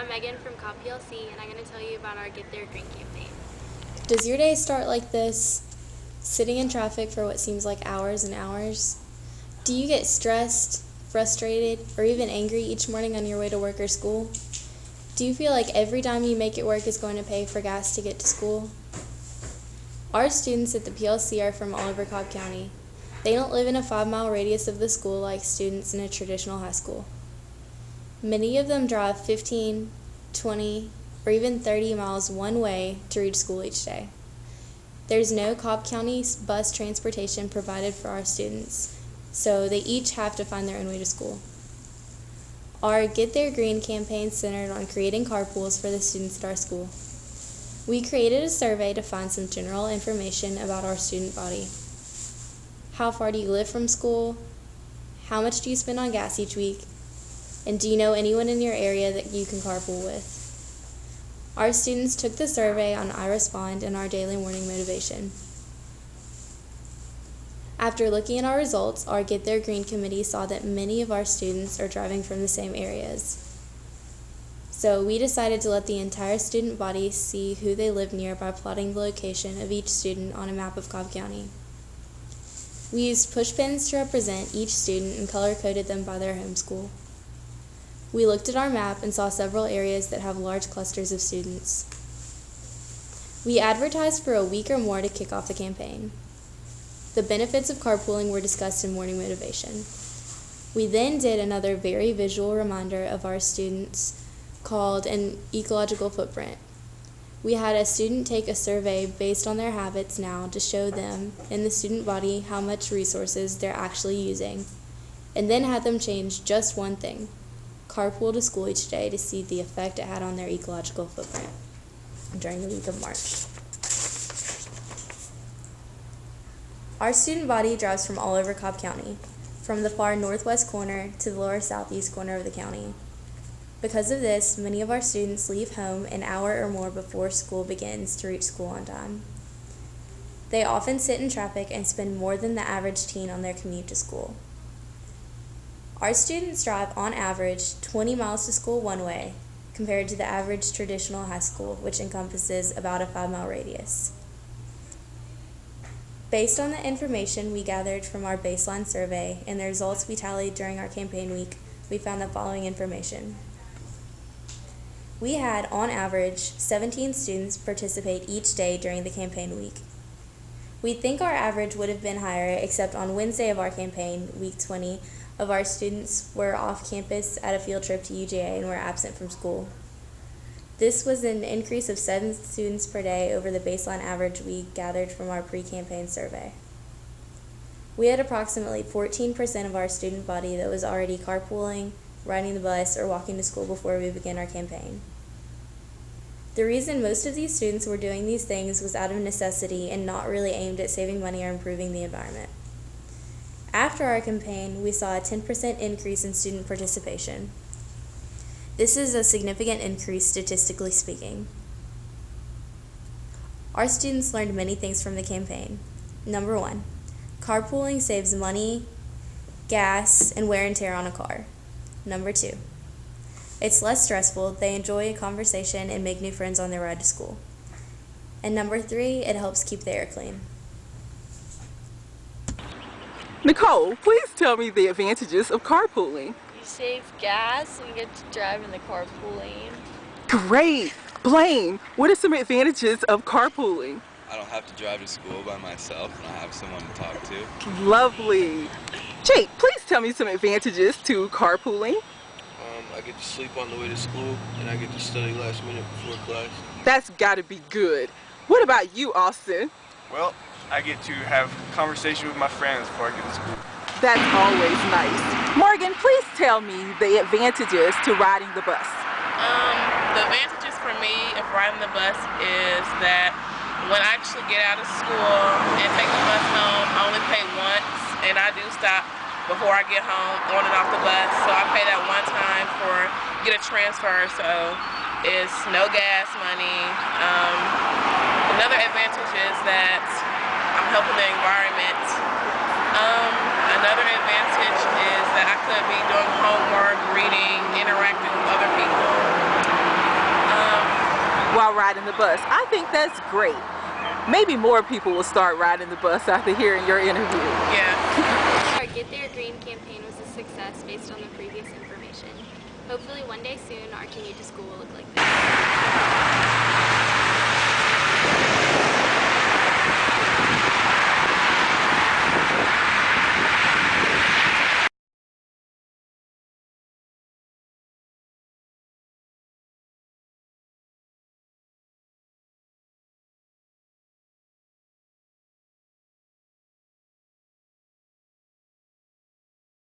I'm Megan from Cobb PLC, and I'm going to tell you about our Get There Green campaign. Does your day start like this, sitting in traffic for what seems like hours and hours? Do you get stressed, frustrated, or even angry each morning on your way to work or school? Do you feel like every time you make it work is going to pay for gas to get to school? Our students at the PLC are from all over Cobb County. They don't live in a 5-mile radius of the school like students in a traditional high school. Many of them drive 15, 20, or even 30 miles one way to reach school each day. There's no Cobb County bus transportation provided for our students, so they each have to find their own way to school. Our Get There Green campaign centered on creating carpools for the students at our school. We created a survey to find some general information about our student body. How far do you live from school? How much do you spend on gas each week? And do you know anyone in your area that you can carpool with? Our students took the survey on I Respond and our daily morning motivation. After looking at our results, our Get There Green committee saw that many of our students are driving from the same areas. So we decided to let the entire student body see who they live near by plotting the location of each student on a map of Cobb County. We used push pins to represent each student and color-coded them by their home school. We looked at our map and saw several areas that have large clusters of students. We advertised for a week or more to kick off the campaign. The benefits of carpooling were discussed in morning motivation. We then did another very visual reminder of our students called an ecological footprint. We had a student take a survey based on their habits now to show them in the student body how much resources they're actually using, and then had them change just one thing: carpool to school each day, to see the effect it had on their ecological footprint during the week of March. Our student body drives from all over Cobb County, from the far northwest corner to the lower southeast corner of the county. Because of this, many of our students leave home an hour or more before school begins to reach school on time. They often sit in traffic and spend more than the average teen on their commute to school. Our students drive on average 20 miles to school one way, compared to the average traditional high school, which encompasses about a 5-mile radius. Based on the information we gathered from our baseline survey and the results we tallied during our campaign week, we found the following information. We had, on average, 17 students participate each day during the campaign week. We think our average would have been higher, except on Wednesday of our campaign, week 20, of our students were off campus at a field trip to UGA and were absent from school. This was an increase of 7 students per day over the baseline average we gathered from our pre-campaign survey. We had approximately 14% of our student body that was already carpooling, riding the bus, or walking to school before we began our campaign. The reason most of these students were doing these things was out of necessity and not really aimed at saving money or improving the environment. After our campaign, we saw a 10% increase in student participation. This is a significant increase statistically speaking. Our students learned many things from the campaign. Number 1, carpooling saves money, gas, and wear and tear on a car. Number 2, it's less stressful, they enjoy a conversation and make new friends on their ride to school. And number 3, it helps keep the air clean. Nicole, please tell me the advantages of carpooling. You save gas and you get to drive in the carpool lane. Great! Blaine, what are some advantages of carpooling? I don't have to drive to school by myself and I have someone to talk to. Lovely. Jake, please tell me some advantages to carpooling. I get to sleep on the way to school and I get to study last minute before class. That's gotta be good. What about you, Austin? Well, I get to have conversation with my friends before I get to school. That's always nice. Morgan, please tell me the advantages to riding the bus. The advantages for me of riding the bus is that when I actually get out of school and take the bus home, I only pay once, and I do stop before I get home on and off the bus. So I pay that one time for get a transfer, so it's no gas money. Another advantage is that I'm helping the environment. Another advantage is that I could be doing homework, reading, interacting with other people. while riding the bus. I think that's great. Maybe more people will start riding the bus after hearing your interview. Yeah. Our Get There Green campaign was a success based on the previous information. Hopefully one day soon our commute to school will look like this.